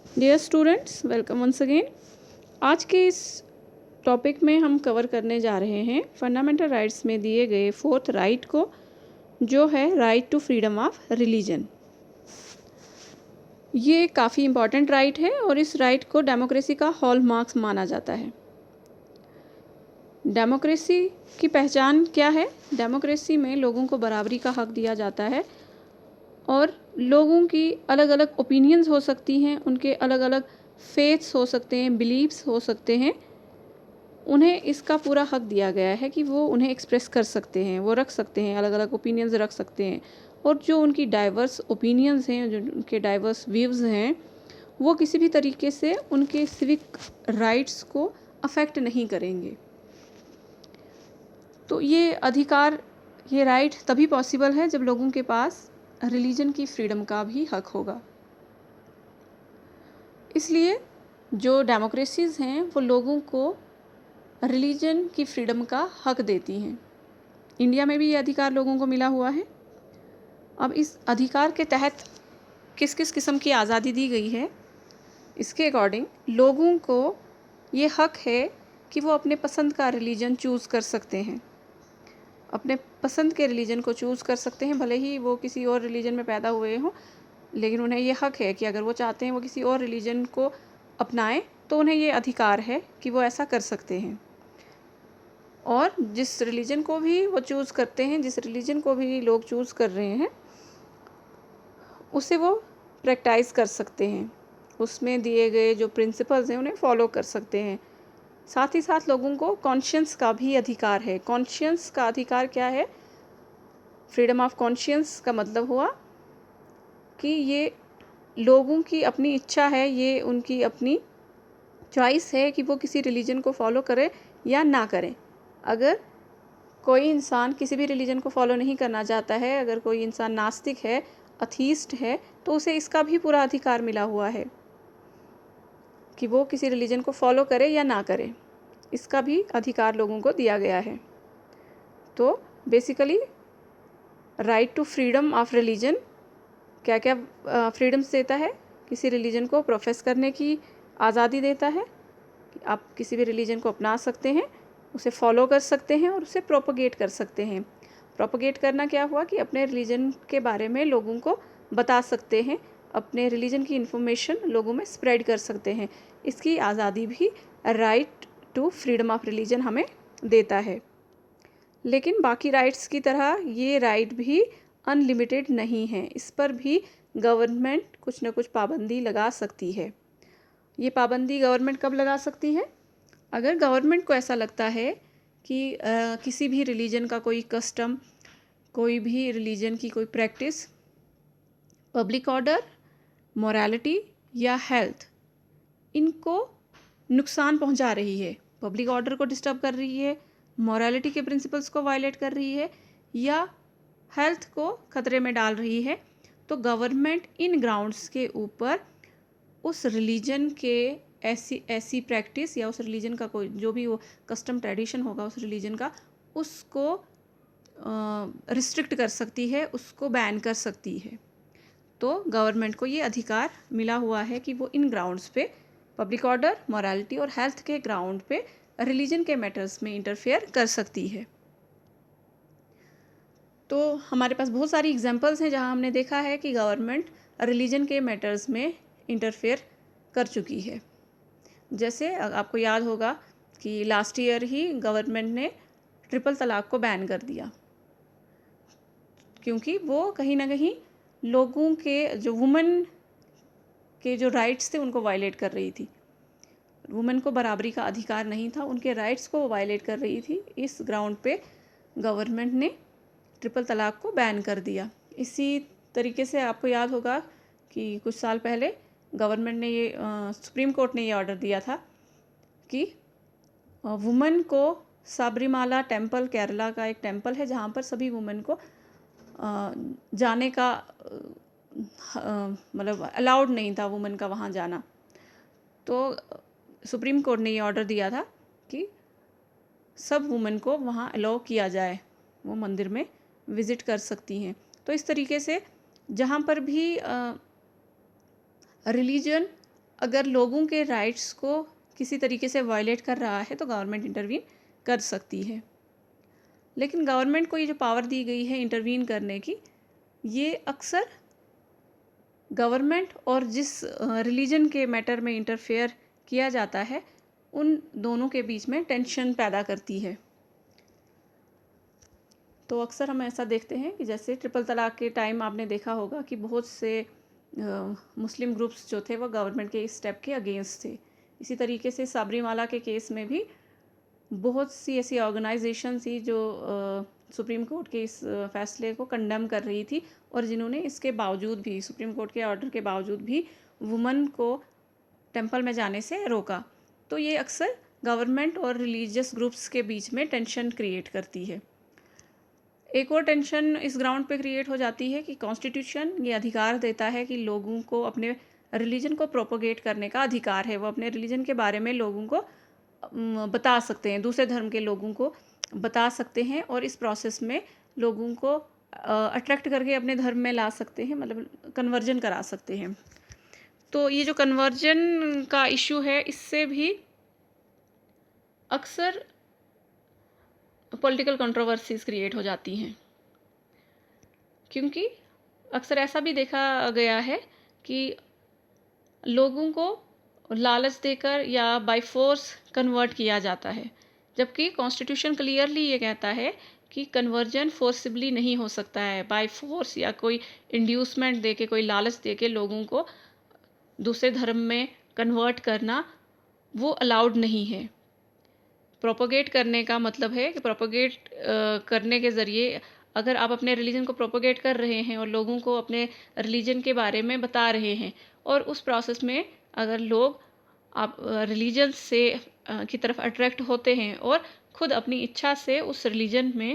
Dear students, welcome once again. आज के इस टॉपिक में हम कवर करने जा रहे हैं फंडामेंटल राइट्स में दिए गए फोर्थ राइट को, जो है right to freedom of religion. ये काफ़ी इम्पॉर्टेंट राइट है और इस राइट को डेमोक्रेसी का हॉलमार्क्स माना जाता है। डेमोक्रेसी की पहचान क्या है? डेमोक्रेसी में लोगों को बराबरी का हक दिया जाता है और लोगों की अलग अलग ओपिनियंस हो सकती हैं, उनके अलग अलग फेथ्स हो सकते हैं, बिलीव्स हो सकते हैं। उन्हें इसका पूरा हक दिया गया है कि वो उन्हें एक्सप्रेस कर सकते हैं, वो रख सकते हैं, अलग अलग ओपिनियंस रख सकते हैं। और जो उनकी डाइवर्स ओपिनियंस हैं, जो उनके डाइवर्स व्यूज़ हैं, वो किसी भी तरीके से उनके सिविक राइट्स को अफेक्ट नहीं करेंगे। तो ये अधिकार, ये राइट तभी पॉसिबल है जब लोगों के पास रिलीजन की फ्रीडम का भी हक होगा। इसलिए जो डेमोक्रेसीज़ हैं वो लोगों को रिलीजन की फ्रीडम का हक देती हैं। इंडिया में भी ये अधिकार लोगों को मिला हुआ है। अब इस अधिकार के तहत किस किस किस्म की आज़ादी दी गई है, इसके अकॉर्डिंग लोगों को ये हक है कि वो अपने पसंद का रिलीजन चूज़ कर सकते हैं, अपने पसंद के रिलीजन को चूज़ कर सकते हैं, भले ही वो किसी और रिलीजन में पैदा हुए हों। लेकिन उन्हें ये हक है कि अगर वो चाहते हैं वो किसी और रिलीजन को अपनाएं, तो उन्हें ये अधिकार है कि वो ऐसा कर सकते हैं। और जिस रिलीजन को भी वो चूज़ करते हैं, जिस रिलीजन को भी लोग चूज़ कर रहे हैं, उसे वो प्रैक्टिस कर सकते हैं, उसमें दिए गए जो प्रिंसिपल्स हैं उन्हें फॉलो कर सकते हैं। साथ ही साथ लोगों को कॉन्शियंस का भी अधिकार है। कॉन्शियंस का अधिकार क्या है? फ्रीडम ऑफ कॉन्शियंस का मतलब हुआ कि ये लोगों की अपनी इच्छा है, ये उनकी अपनी चॉइस है कि वो किसी रिलीजन को फॉलो करें या ना करें। अगर कोई इंसान किसी भी रिलीजन को फॉलो नहीं करना चाहता है, अगर कोई इंसान नास्तिक है, अथीस्ट है, तो उसे इसका भी पूरा अधिकार मिला हुआ है कि वो किसी रिलीजन को फॉलो करे या ना करे। इसका भी अधिकार लोगों को दिया गया है। तो basically right to freedom of religion क्या क्या फ्रीडम्स देता है? किसी रिलीजन को प्रोफेस करने की आज़ादी देता है कि आप किसी भी रिलीजन को अपना सकते हैं, उसे फॉलो कर सकते हैं और उसे प्रोपगेट कर सकते हैं। प्रोपगेट करना क्या हुआ कि अपने रिलीजन के बारे में लोगों को बता सकते हैं, अपने रिलीजन की इन्फॉर्मेशन लोगों में स्प्रेड कर सकते हैं। इसकी आज़ादी भी right to freedom of religion हमें देता है। लेकिन बाकी राइट्स की तरह ये राइट भी अनलिमिटेड नहीं है। इस पर भी गवर्नमेंट कुछ न कुछ पाबंदी लगा सकती है। ये पाबंदी गवर्नमेंट कब लगा सकती है? अगर गवर्नमेंट को ऐसा लगता है कि किसी भी रिलीजन का कोई कस्टम, कोई भी रिलीजन की कोई प्रैक्टिस पब्लिक ऑर्डर, मोरालिटी या हेल्थ, इनको नुकसान पहुंचा रही है, पब्लिक ऑर्डर को डिस्टर्ब कर रही है, मोरालिटी के प्रिंसिपल्स को वायलेट कर रही है या हेल्थ को खतरे में डाल रही है, तो गवर्नमेंट इन ग्राउंड्स के ऊपर उस रिलीजन के ऐसी प्रैक्टिस या उस रिलीजन का कोई जो भी वो कस्टम ट्रेडिशन होगा उस रिलीजन का, उसको रिस्ट्रिक्ट कर सकती है, उसको बैन कर सकती है। तो गवर्नमेंट को ये अधिकार मिला हुआ है कि वो इन ग्राउंड्स पे पब्लिक ऑर्डर, मॉरलिटी और हेल्थ के ग्राउंड पे रिलीजन के मैटर्स में इंटरफेयर कर सकती है। तो हमारे पास बहुत सारी एग्जांपल्स हैं जहां हमने देखा है कि गवर्नमेंट रिलीजन के मैटर्स में इंटरफेयर कर चुकी है। जैसे आपको याद होगा कि लास्ट ईयर ही गवर्नमेंट ने ट्रिपल तलाक को बैन कर दिया, क्योंकि वो कहीं ना कहीं लोगों के जो वुमेन के जो राइट्स थे उनको वायलेट कर रही थी। वुमेन को बराबरी का अधिकार नहीं था, उनके राइट्स को वायलेट कर रही थी। इस ग्राउंड पे गवर्नमेंट ने ट्रिपल तलाक को बैन कर दिया। इसी तरीके से आपको याद होगा कि कुछ साल पहले गवर्नमेंट ने ये सुप्रीम कोर्ट ने ये ऑर्डर दिया था कि वुमेन को सबरीमाला टेम्पल, केरला का एक टेम्पल है जहाँ पर सभी वुमेन को जाने का मतलब अलाउड नहीं था वुमेन का वहाँ जाना। तो सुप्रीम कोर्ट ने ये ऑर्डर दिया था कि सब वुमेन को वहाँ अलाउ किया जाए, वो मंदिर में विज़िट कर सकती हैं। तो इस तरीके से जहाँ पर भी रिलीजन अगर लोगों के राइट्स को किसी तरीके से वायलेट कर रहा है तो गवर्नमेंट इंटरवीन कर सकती है। लेकिन गवर्नमेंट को ये जो पावर दी गई है इंटरवीन करने की, ये अक्सर गवर्नमेंट और जिस रिलीजन के मैटर में इंटरफेयर किया जाता है उन दोनों के बीच में टेंशन पैदा करती है। तो अक्सर हम ऐसा देखते हैं कि जैसे ट्रिपल तलाक के टाइम आपने देखा होगा कि बहुत से मुस्लिम ग्रुप्स जो थे वो गवर्नमेंट के इस स्टेप के अगेंस्ट थे। इसी तरीके से सबरीमाला के केस में भी बहुत सी ऐसी ऑर्गेनाइजेशन थी जो सुप्रीम कोर्ट के इस फैसले को कंडेम कर रही थी और जिन्होंने इसके बावजूद भी, सुप्रीम कोर्ट के ऑर्डर के बावजूद भी, वुमन को टेंपल में जाने से रोका। तो ये अक्सर गवर्नमेंट और रिलीजियस ग्रुप्स के बीच में टेंशन क्रिएट करती है। एक और टेंशन इस ग्राउंड पे क्रिएट हो जाती है कि कॉन्स्टिट्यूशन ये अधिकार देता है कि लोगों को अपने रिलीजन को प्रोपोगेट करने का अधिकार है। वो अपने रिलीजन के बारे में लोगों को बता सकते हैं, दूसरे धर्म के लोगों को बता सकते हैं और इस प्रोसेस में लोगों को अट्रैक्ट करके अपने धर्म में ला सकते हैं, मतलब कन्वर्जन करा सकते हैं। तो ये जो कन्वर्जन का इशू है, इससे भी अक्सर पॉलिटिकल कंट्रोवर्सीज क्रिएट हो जाती हैं, क्योंकि अक्सर ऐसा भी देखा गया है कि लोगों को लालच देकर या बाय फोर्स कन्वर्ट किया जाता है, जबकि कॉन्स्टिट्यूशन क्लियरली ये कहता है कि कन्वर्जन फोर्सिबली नहीं हो सकता है। बाय फोर्स या कोई इंड्यूसमेंट दे के, कोई लालच दे के लोगों को दूसरे धर्म में कन्वर्ट करना वो अलाउड नहीं है। प्रोपोगेट करने का मतलब है कि प्रोपोगेट करने के ज़रिए अगर आप अपने रिलीजन को प्रोपोगेट कर रहे हैं और लोगों को अपने रिलीजन के बारे में बता रहे हैं और उस प्रोसेस में अगर लोग आप रिलीजन से की तरफ अट्रैक्ट होते हैं और ख़ुद अपनी इच्छा से उस रिलीजन में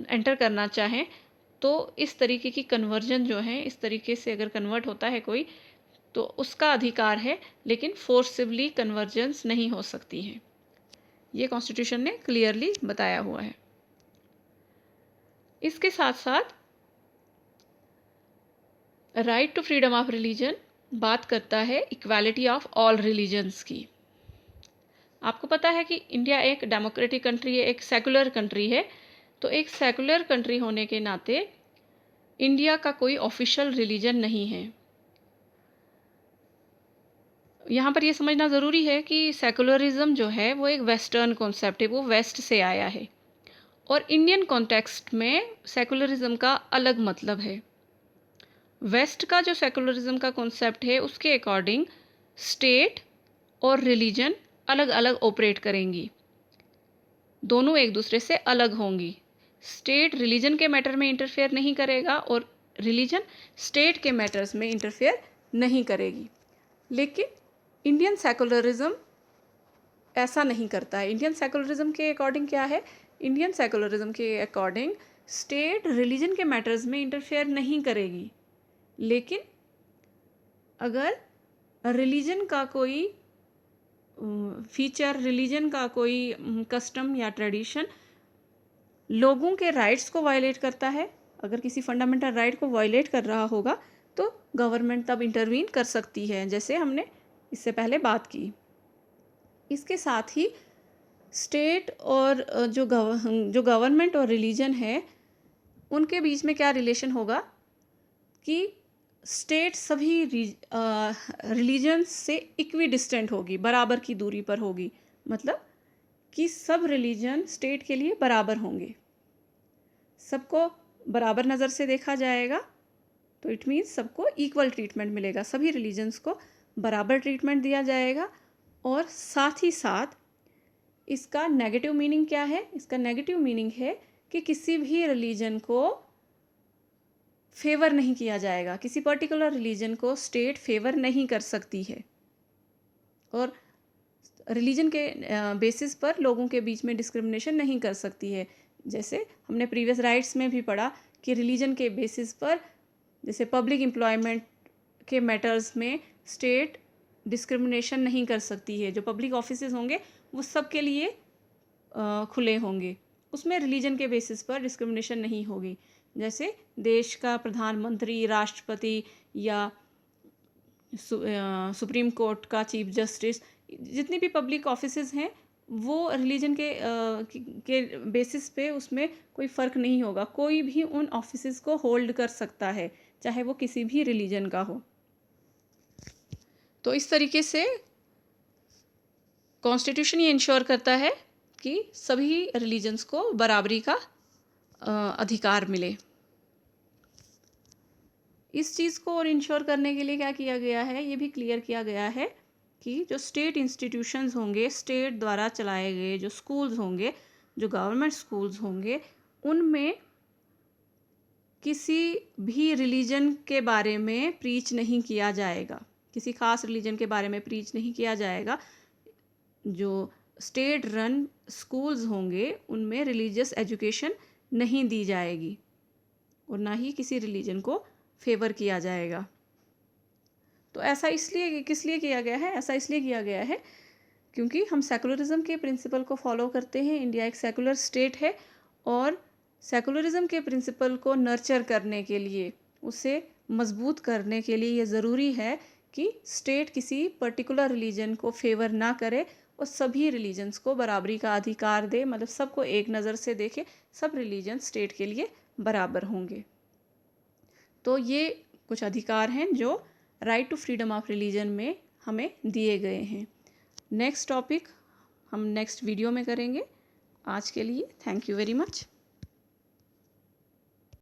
एंटर करना चाहें, तो इस तरीके की कन्वर्जन जो है, इस तरीके से अगर कन्वर्ट होता है कोई, तो उसका अधिकार है, लेकिन फोर्सिबली कन्वर्जेंस नहीं हो सकती है। ये कॉन्स्टिट्यूशन ने क्लियरली बताया हुआ है। इसके साथ साथ right to freedom of religion बात करता है इक्वालिटी ऑफ ऑल रिलीजन्स की। आपको पता है कि इंडिया एक डेमोक्रेटिक कंट्री है, एक सेकुलर कंट्री है। तो एक सेकुलर कंट्री होने के नाते इंडिया का कोई ऑफिशियल रिलीजन नहीं है। यहाँ पर यह समझना ज़रूरी है कि सेकुलरिज्म जो है वो एक वेस्टर्न कॉन्सेप्ट है, वो वेस्ट से आया है और इंडियन कॉन्टेक्स्ट में सेकुलरिज्म का अलग मतलब है। वेस्ट का जो सेकुलरिज्म का कॉन्सेप्ट है उसके अकॉर्डिंग स्टेट और रिलीजन अलग अलग ऑपरेट करेंगी, दोनों एक दूसरे से अलग होंगी। स्टेट रिलीजन के मैटर में इंटरफेयर नहीं करेगा और रिलीजन स्टेट के मैटर्स में इंटरफेयर नहीं करेगी। लेकिन इंडियन सेकुलरिज्म ऐसा नहीं करता है। इंडियन सेकुलरिज्म के अकॉर्डिंग क्या है? इंडियन सेकुलरिज्म के अकॉर्डिंग स्टेट रिलीजन के मैटर्स में इंटरफेयर नहीं करेगी, लेकिन अगर रिलीजन का कोई फीचर, रिलीजन का कोई कस्टम या ट्रेडिशन लोगों के राइट्स को वायलेट करता है, अगर किसी फंडामेंटल राइट को वायलेट कर रहा होगा, तो गवर्नमेंट तब इंटरवीन कर सकती है, जैसे हमने इससे पहले बात की। इसके साथ ही स्टेट और जो गवर्नमेंट और रिलीजन है उनके बीच में क्या रिलेशन होगा कि स्टेट सभी रिलीजन्स से इक्वी डिस्टेंट होगी, बराबर की दूरी पर होगी। मतलब कि सब रिलीजन स्टेट के लिए बराबर होंगे, सबको बराबर नज़र से देखा जाएगा। तो इट मीन्स सबको इक्वल ट्रीटमेंट मिलेगा, सभी रिलीजन्स को बराबर ट्रीटमेंट दिया जाएगा। और साथ ही साथ इसका नेगेटिव मीनिंग क्या है? इसका नेगेटिव मीनिंग है कि किसी भी रिलीजन को फेवर नहीं किया जाएगा, किसी पर्टिकुलर रिलीजन को स्टेट फेवर नहीं कर सकती है और रिलीजन के बेसिस पर लोगों के बीच में डिस्क्रिमिनेशन नहीं कर सकती है। जैसे हमने प्रीवियस राइट्स में भी पढ़ा कि रिलीजन के बेसिस पर जैसे पब्लिक एम्प्लॉयमेंट के मैटर्स में स्टेट डिस्क्रिमिनेशन नहीं कर सकती है। जो पब्लिक ऑफिसेज होंगे वो सबके लिए खुले होंगे, उसमें रिलीजन के बेसिस पर डिस्क्रिमिनेशन नहीं होगी। जैसे देश का प्रधानमंत्री, राष्ट्रपति या सुप्रीम कोर्ट का चीफ जस्टिस, जितनी भी पब्लिक ऑफिसेज हैं वो रिलीजन के बेसिस पे उसमें कोई फ़र्क नहीं होगा। कोई भी उन ऑफिसेज को होल्ड कर सकता है, चाहे वो किसी भी रिलीजन का हो। तो इस तरीके से कॉन्स्टिट्यूशन ये इंश्योर करता है कि सभी रिलीजन्स को बराबरी का अधिकार मिले। इस चीज़ को और इंश्योर करने के लिए क्या किया गया है, ये भी क्लियर किया गया है कि जो स्टेट इंस्टीट्यूशंस होंगे, स्टेट द्वारा चलाए गए जो स्कूल्स होंगे, जो गवर्नमेंट स्कूल्स होंगे, उनमें किसी भी रिलीजन के बारे में प्रीच नहीं किया जाएगा, किसी खास रिलीजन के बारे में प्रीच नहीं किया जाएगा। जो स्टेट रन स्कूल्स होंगे उनमें रिलीजियस एजुकेशन नहीं दी जाएगी और ना ही किसी रिलीजन को फेवर किया जाएगा। तो ऐसा इसलिए किस लिए किया गया है? ऐसा इसलिए किया गया है क्योंकि हम सेकुलरिज्म के प्रिंसिपल को फॉलो करते हैं। इंडिया एक सेकुलर स्टेट है और सेकुलरिज्म के प्रिंसिपल को नर्चर करने के लिए, उसे मजबूत करने के लिए ये ज़रूरी है कि स्टेट किसी पर्टिकुलर रिलीजन को फेवर ना करे और सभी रिलीजन्स को बराबरी का अधिकार दे, मतलब सबको एक नज़र से देखे, सब रिलीजन स्टेट के लिए बराबर होंगे। तो ये कुछ अधिकार हैं जो right to freedom of religion में हमें दिए गए हैं। नेक्स्ट टॉपिक हम नेक्स्ट वीडियो में करेंगे। आज के लिए थैंक यू वेरी मच।